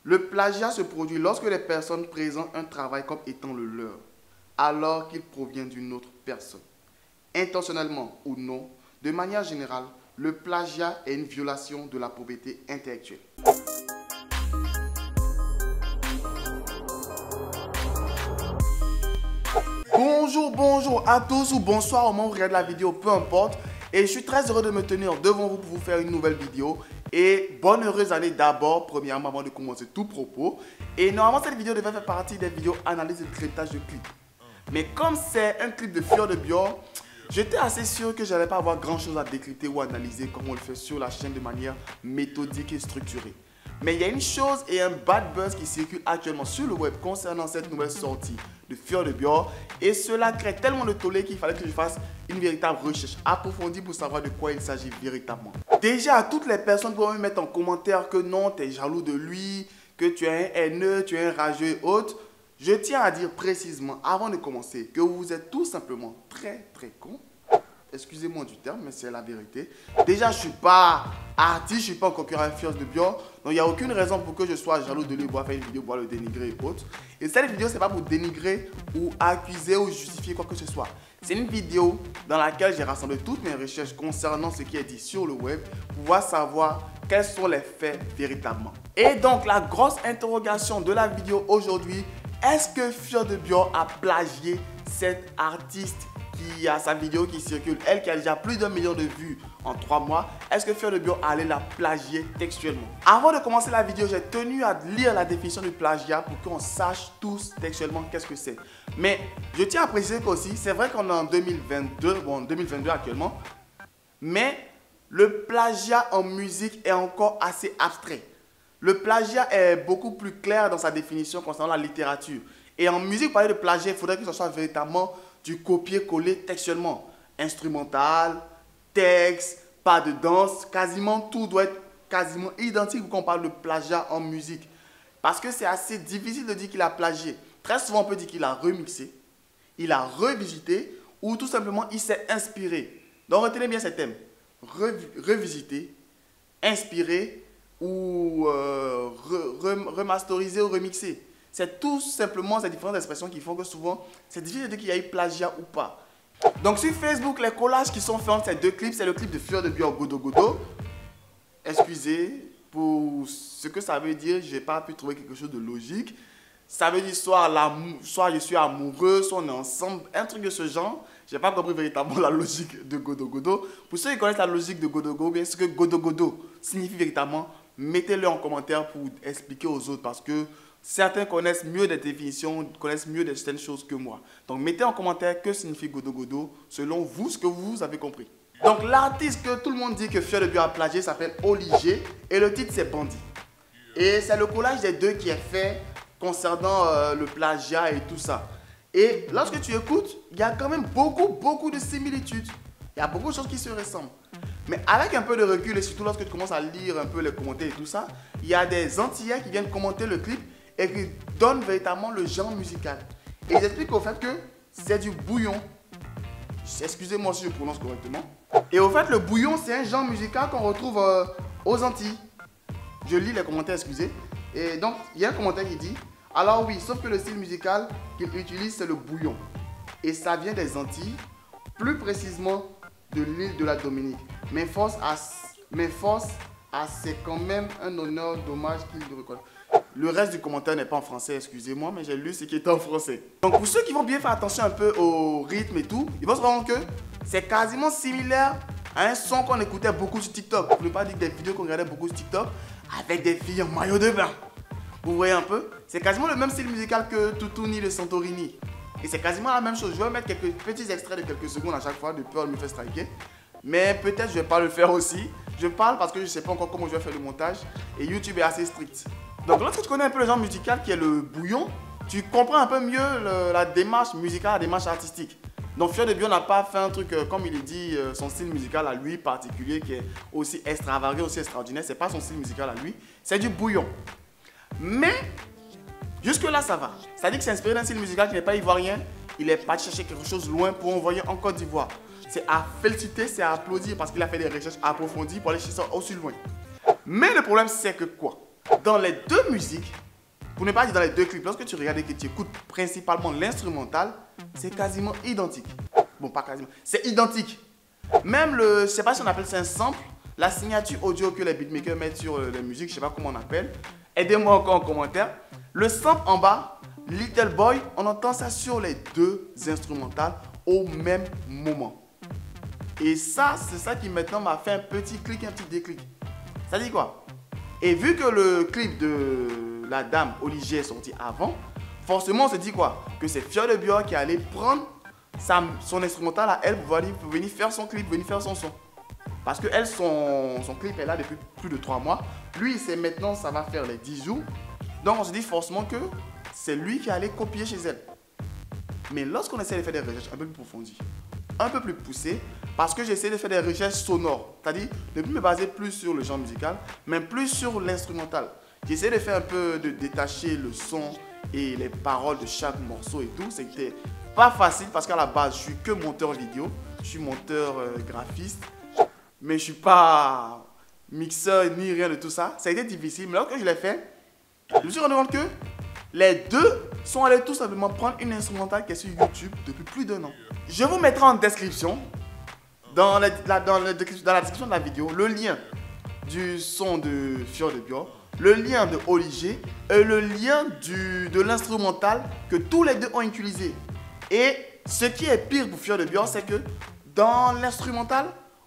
Le plagiat se produit lorsque les personnes présentent un travail comme étant le leur, alors qu'il provient d'une autre personne. Intentionnellement ou non, de manière générale, le plagiat est une violation de la propriété intellectuelle. Bonjour à tous ou bonsoir au moment où vous regardez la vidéo, peu importe. Et je suis très heureux de me tenir devant vous pour vous faire une nouvelle vidéo. Et bonne heureuse année d'abord, premièrement, avant de commencer tout propos. Et normalement, cette vidéo devait faire partie des vidéos analyse et traitage de clips. Mais comme c'est un clip de Fjord de Björn, j'étais assez sûr que je n'allais pas avoir grand chose à décrypter ou analyser comme on le fait sur la chaîne de manière méthodique et structurée. Mais il y a une chose et un bad buzz qui circule actuellement sur le web concernant cette nouvelle sortie de Fjord de Björn. Et cela crée tellement de tollé qu'il fallait que je fasse une véritable recherche approfondie pour savoir de quoi il s'agit véritablement. Déjà, toutes les personnes vont me mettre en commentaire que non, tu es jaloux de lui, que tu es un haineux, tu es un rageux et autres. Je tiens à dire précisément, avant de commencer, que vous êtes tout simplement très con. Excusez-moi du terme, mais c'est la vérité. Déjà, je ne suis pas artiste, je ne suis pas un concurrent Fjord de Björn. Donc, il n'y a aucune raison pour que je sois jaloux de lui pour faire une vidéo pour le dénigrer et autres. Et cette vidéo, ce n'est pas pour dénigrer ou accuser ou justifier quoi que ce soit. C'est une vidéo dans laquelle j'ai rassemblé toutes mes recherches concernant ce qui est dit sur le web pour pouvoir savoir quels sont les faits véritablement. Et donc, la grosse interrogation de la vidéo aujourd'hui, est-ce que Fjord de Björn a plagié cet artiste qui a sa vidéo qui circule, elle qui a déjà plus d'1 million de vues en 3 mois, est-ce que Fjord de Björn allait la plagier textuellement? Avant de commencer la vidéo, j'ai tenu à lire la définition du plagiat pour qu'on sache tous textuellement qu'est-ce que c'est. Mais je tiens à préciser qu'aussi, c'est vrai qu'on est en 2022, bon 2022 actuellement, mais le plagiat en musique est encore assez abstrait. Le plagiat est beaucoup plus clair dans sa définition concernant la littérature. Et en musique, pour parler de plagiat, il faudrait que ce soit véritablement du copier-coller textuellement. Instrumental, texte, pas de danse, quasiment tout doit être quasiment identique quand on parle de plagiat en musique. Parce que c'est assez difficile de dire qu'il a plagié. Très souvent, on peut dire qu'il a remixé, il a revisité ou tout simplement il s'est inspiré. Donc retenez bien ces thèmes. Revisiter, inspirer ou remasteriser ou remixer. C'est tout simplement ces différentes expressions qui font que souvent, c'est difficile de dire qu'il y a eu plagiat ou pas. Donc sur Facebook, les collages qui sont faits entre ces deux clips, c'est le clip de Fjord de Björn Godo Godo. Excusez pour ce que ça veut dire, je n'ai pas pu trouver quelque chose de logique. Ça veut dire soit je suis amoureux, soit on est ensemble, un truc de ce genre. Je n'ai pas compris véritablement la logique de Godo Godo. Pour ceux qui connaissent la logique de Godo Godo, bien ce que Godo Godo signifie véritablement, mettez-le en commentaire pour expliquer aux autres parce que certains connaissent mieux des définitions, connaissent mieux certaines choses que moi. Donc, mettez en commentaire que signifie Godo Godo, selon vous, ce que vous avez compris. Donc, l'artiste que tout le monde dit que Fjord de Björn a plagié s'appelle Oligé et le titre c'est Bandit. Et c'est le collage des deux qui est fait concernant le plagiat et tout ça. Et lorsque tu écoutes, il y a quand même beaucoup de similitudes. Il y a beaucoup de choses qui se ressemblent. Mais avec un peu de recul et surtout lorsque tu commences à lire un peu les commentaires et tout ça, il y a des Antillais qui viennent commenter le clip et qui donne véritablement le genre musical. Et ils expliquent au fait que c'est du bouillon. Excusez-moi si je prononce correctement. Et au fait, le bouillon, c'est un genre musical qu'on retrouve aux Antilles. Je lis les commentaires, excusez. Et donc, il y a un commentaire qui dit, alors oui, sauf que le style musical qu'il utilise, c'est le bouillon. Et ça vient des Antilles, plus précisément de l'île de la Dominique. Mais force à c'est quand même un honneur, dommage qu'il le reconnaisse. Le reste du commentaire n'est pas en français, excusez-moi, mais j'ai lu ce qui est en français. Donc pour ceux qui vont bien faire attention un peu au rythme et tout, ils vont se rendre compte que c'est quasiment similaire à un son qu'on écoutait beaucoup sur TikTok. Pour ne pas dire des vidéos qu'on regardait beaucoup sur TikTok avec des filles en maillot de bain. Vous voyez un peu? C'est quasiment le même style musical que Tutuni de Santorini. Et c'est quasiment la même chose. Je vais mettre quelques petits extraits de quelques secondes à chaque fois de peur de me faire striker. Mais peut-être je ne vais pas le faire aussi. Je parle parce que je ne sais pas encore comment je vais faire le montage. Et YouTube est assez strict. Donc lorsque tu connais un peu le genre musical qui est le bouillon, tu comprends un peu mieux la démarche musicale, la démarche artistique. Donc Fjord de Björn n'a pas fait un truc, comme il est dit, son style musical à lui particulier qui est aussi extravagant, aussi extraordinaire. C'est pas son style musical à lui, c'est du bouillon. Mais jusque là ça va. C'est-à-dire que c'est inspiré d'un style musical qui n'est pas ivoirien. Il est parti chercher quelque chose loin pour envoyer en Côte d'Ivoire. C'est à féliciter, c'est à applaudir parce qu'il a fait des recherches approfondies pour aller chercher ça aussi loin. Mais le problème c'est que quoi? dans les deux musiques, pour ne pas dire dans les deux clips, lorsque tu regardes et que tu écoutes principalement l'instrumental, c'est quasiment identique. Bon, pas quasiment, c'est identique. Même le, je sais pas si on appelle ça un sample, la signature audio que les beatmakers mettent sur les musiques, je sais pas comment on appelle. Aidez-moi encore en commentaire. Le sample en bas, Little Boy, on entend ça sur les deux instrumentales au même moment. Et ça, c'est ça qui maintenant m'a fait un petit clic, un petit déclic. Ça dit quoi? Et vu que le clip de la dame Olivier est sorti avant, forcément on se dit quoi? Que c'est Fior de Bior qui allait prendre son instrumental à elle pour venir faire son clip, venir faire son son. Parce que elle, son clip est là depuis plus de 3 mois. Lui, c'est maintenant, ça va faire les 10 jours. Donc on se dit forcément que c'est lui qui allait copier chez elle. Mais lorsqu'on essaie de faire des recherches un peu plus approfondies, un peu plus poussées, parce que j'essaie de faire des recherches sonores, c'est-à-dire de ne plus me baser plus sur le genre musical, mais plus sur l'instrumental. J'essaie de faire un peu de détacher le son et les paroles de chaque morceau et tout. C'était pas facile parce qu'à la base, je suis que monteur vidéo, je suis monteur graphiste, mais je suis pas mixeur ni rien de tout ça. Ça a été difficile, mais lorsque je l'ai fait, je me suis rendu compte que les deux sont allés tout simplement prendre une instrumentale qui est sur YouTube depuis plus d'1 an. Je vous mettrai en description, dans la description de la vidéo, le lien du son de Fior de Bior, le lien de Olivier et le lien de l'instrumental que tous les deux ont utilisé. Et ce qui est pire pour Fior de Bior, c'est que dans l'instrumental,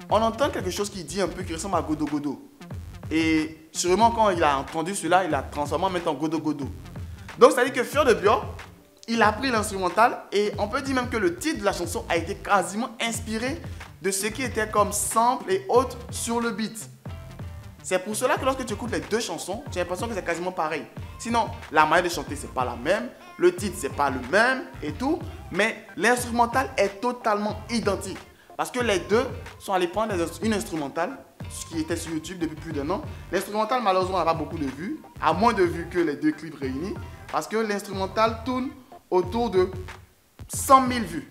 on entend quelque chose qui dit un peu, qui ressemble à Godo Godo. Et sûrement quand il a entendu cela, il a transformé en mettant Godo Godo. Donc ça veut dire que Fior de Bior, il a pris l'instrumental et on peut dire même que le titre de la chanson a été quasiment inspiré de ce qui était comme sample et autres sur le beat. C'est pour cela que lorsque tu écoutes les deux chansons, tu as l'impression que c'est quasiment pareil. Sinon, la manière de chanter, c'est pas la même, le titre, c'est pas le même et tout, mais l'instrumental est totalement identique. Parce que les deux sont allés prendre une instrumentale qui était sur YouTube depuis plus d'1 an. L'instrumental, malheureusement, n'a pas beaucoup de vues, a moins de vues que les deux clips réunis, parce que l'instrumental tourne autour de 100 000 vues.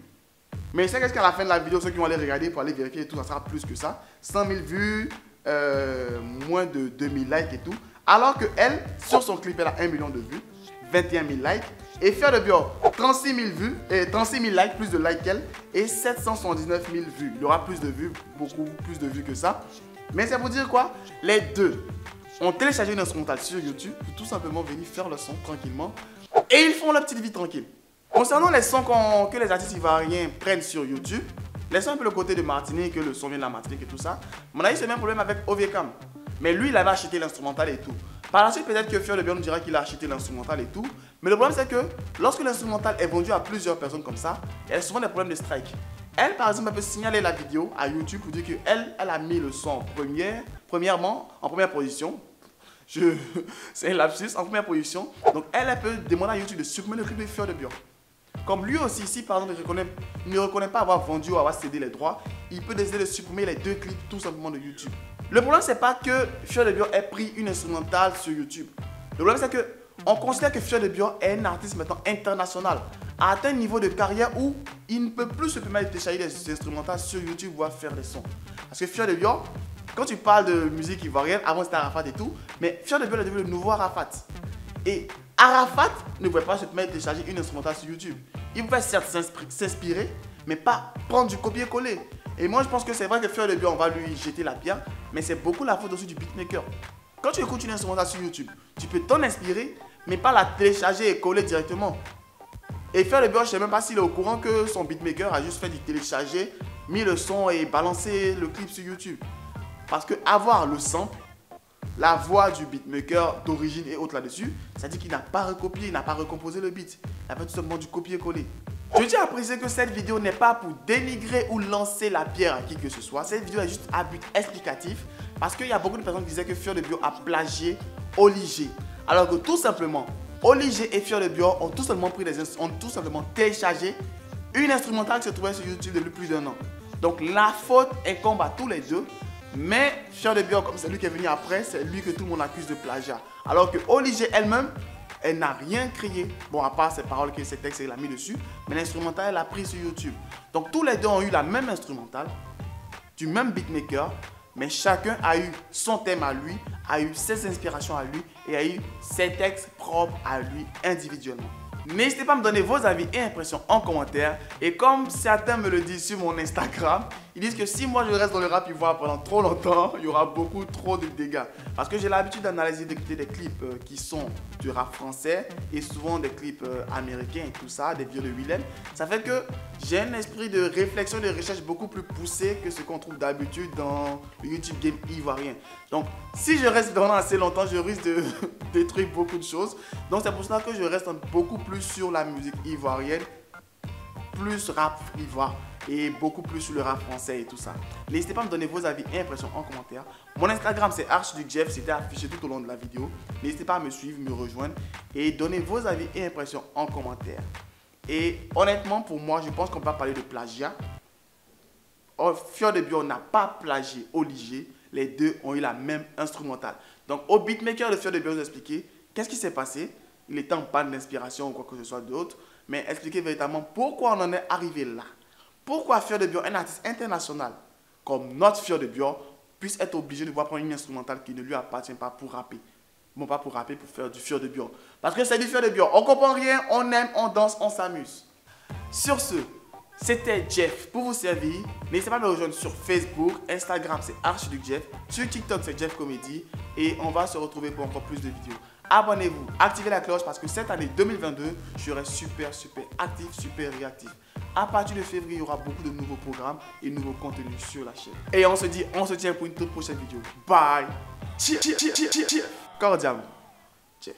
Mais je sais qu'à la fin de la vidéo, ceux qui vont aller regarder pour aller vérifier et tout, ça sera plus que ça. 100 000 vues, moins de 2000 likes et tout. Alors que elle, sur son clip, elle a 1 million de vues, 21 000 likes. Et Fior de Bior, 36 000 vues, 36 000 likes, plus de likes qu'elle, et 779 000 vues. Il y aura plus de vues, beaucoup plus de vues que ça. Mais c'est pour dire quoi? Les deux ont téléchargé une instrumentale sur YouTube pour tout simplement venir faire le son tranquillement. Et ils font leur petite vie tranquille. Concernant les sons que les artistes ivoiriens prennent sur YouTube, laissons un peu le côté de Martinique, que le son vient de la Martinique et tout ça. Mon avis, c'est le même problème avec Ovecam. Mais lui, il avait acheté l'instrumental et tout. Par la suite, peut-être que Fior de Bior nous dira qu'il a acheté l'instrumental et tout. Mais le problème, c'est que lorsque l'instrumental est vendu à plusieurs personnes comme ça, il y a souvent des problèmes de strike. Elle, par exemple, elle peut signaler la vidéo à YouTube pour dire qu'elle a mis le son en première position. C'est un lapsus, en première position. Donc, elle peut demander à YouTube de supprimer le clip de Fior de Bior. Comme lui aussi, si par exemple il ne reconnaît pas avoir vendu ou avoir cédé les droits, il peut décider de supprimer les deux clips tout simplement de YouTube. Le problème, c'est pas que Fior de Bior ait pris une instrumentale sur YouTube. Le problème, c'est que on considère que Fior de Bior est un artiste maintenant international, a atteint un niveau de carrière où il ne peut plus se permettre de télécharger des instrumentales sur YouTube, voire faire des sons. Parce que Fior de Bior, quand tu parles de musique ivoirienne, avant c'était Arafat et tout, mais Fior de Bior est devenu le nouveau Arafat. Et Arafat ne pouvait pas se permettre de télécharger une instrumentale sur YouTube. Il pouvait certes s'inspirer, mais pas prendre du copier-coller. Et moi je pense que c'est vrai que Fior de Bior, on va lui jeter la pierre, mais c'est beaucoup la faute aussi du beatmaker. Quand tu écoutes une instrumentale sur YouTube, tu peux t'en inspirer, mais pas la télécharger et coller directement. Et Fior de Bior, je ne sais même pas s'il est au courant que son beatmaker a juste fait du télécharger, mis le son et balancé le clip sur YouTube. Parce que avoir le sample, la voix du beatmaker d'origine et autres là-dessus, ça dit qu'il n'a pas recopié, il n'a pas recomposé le beat. Il a fait tout simplement du copier-coller. Je tiens à préciser que cette vidéo n'est pas pour dénigrer ou lancer la pierre à qui que ce soit. Cette vidéo est juste à but explicatif parce qu'il y a beaucoup de personnes qui disaient que Fior de Bior a plagié Olivier. Alors que tout simplement, Olivier et Fior de Bior ont tout simplement téléchargé une instrumentale qui se trouvait sur YouTube depuis plus d'1 an. Donc la faute incombe à tous les deux. Mais Fior de Bior, comme c'est lui qui est venu après, c'est lui que tout le monde accuse de plagiat. Alors que Olivier elle-même, elle n'a rien créé. Bon, à part ses paroles, ses textes, elle a mis dessus. Mais l'instrumental, elle a pris sur YouTube. Donc tous les deux ont eu la même instrumentale, du même beatmaker, Mais chacun a eu son thème à lui, a eu ses inspirations à lui et a eu ses textes propres à lui individuellement. N'hésitez pas à me donner vos avis et impressions en commentaire. Et comme certains me le disent sur mon Instagram, ils disent que si moi je reste dans le rap ivoire pendant trop longtemps, il y aura beaucoup trop de dégâts. Parce que j'ai l'habitude d'analyser, d'écouter des clips qui sont du rap français et souvent des clips américains et tout ça, des vieux de Willem. Ça fait que j'ai un esprit de réflexion et de recherche beaucoup plus poussé que ce qu'on trouve d'habitude dans le YouTube game ivoirien. Donc si je reste pendant assez longtemps, je risque de détruire beaucoup de choses. Donc c'est pour cela que je reste beaucoup plus sur la musique ivoirienne, plus rap ivoire et beaucoup plus sur le rap français et tout ça. N'hésitez pas à me donner vos avis et impressions en commentaire. Mon Instagram c'est Archiduc, c'était affiché tout au long de la vidéo. N'hésitez pas à me suivre, me rejoindre et donner vos avis et impressions en commentaire. Et honnêtement pour moi, je pense qu'on va parler de plagiat. Fior de Bio n'a pas plagié Oligé, les deux ont eu la même instrumentale. Donc au beatmaker de Fior de Bio, vous expliquer qu'est-ce qui s'est passé. Il était en panne d'inspiration ou quoi que ce soit d'autre, mais expliquer véritablement pourquoi on en est arrivé là. Pourquoi Fior de Bio, un artiste international comme notre Fior de Bio, puisse être obligé de voir prendre une instrumentale qui ne lui appartient pas pour rapper. Bon, pas pour rapper, pour faire du Fior de Bio. Parce que c'est du Fior de Bio. On comprend rien, on aime, on danse, on s'amuse. Sur ce, c'était Jeff pour vous servir. N'hésitez pas à me rejoindre sur Facebook, Instagram c'est Archiduc Jeff, sur TikTok c'est Jeff Comedy et on va se retrouver pour encore plus de vidéos. Abonnez-vous, activez la cloche parce que cette année 2022, je serai super actif, super réactif. À partir de février, il y aura beaucoup de nouveaux programmes et de nouveaux contenus sur la chaîne. Et on se tient pour une toute prochaine vidéo. Bye. Cordialement, Jeff.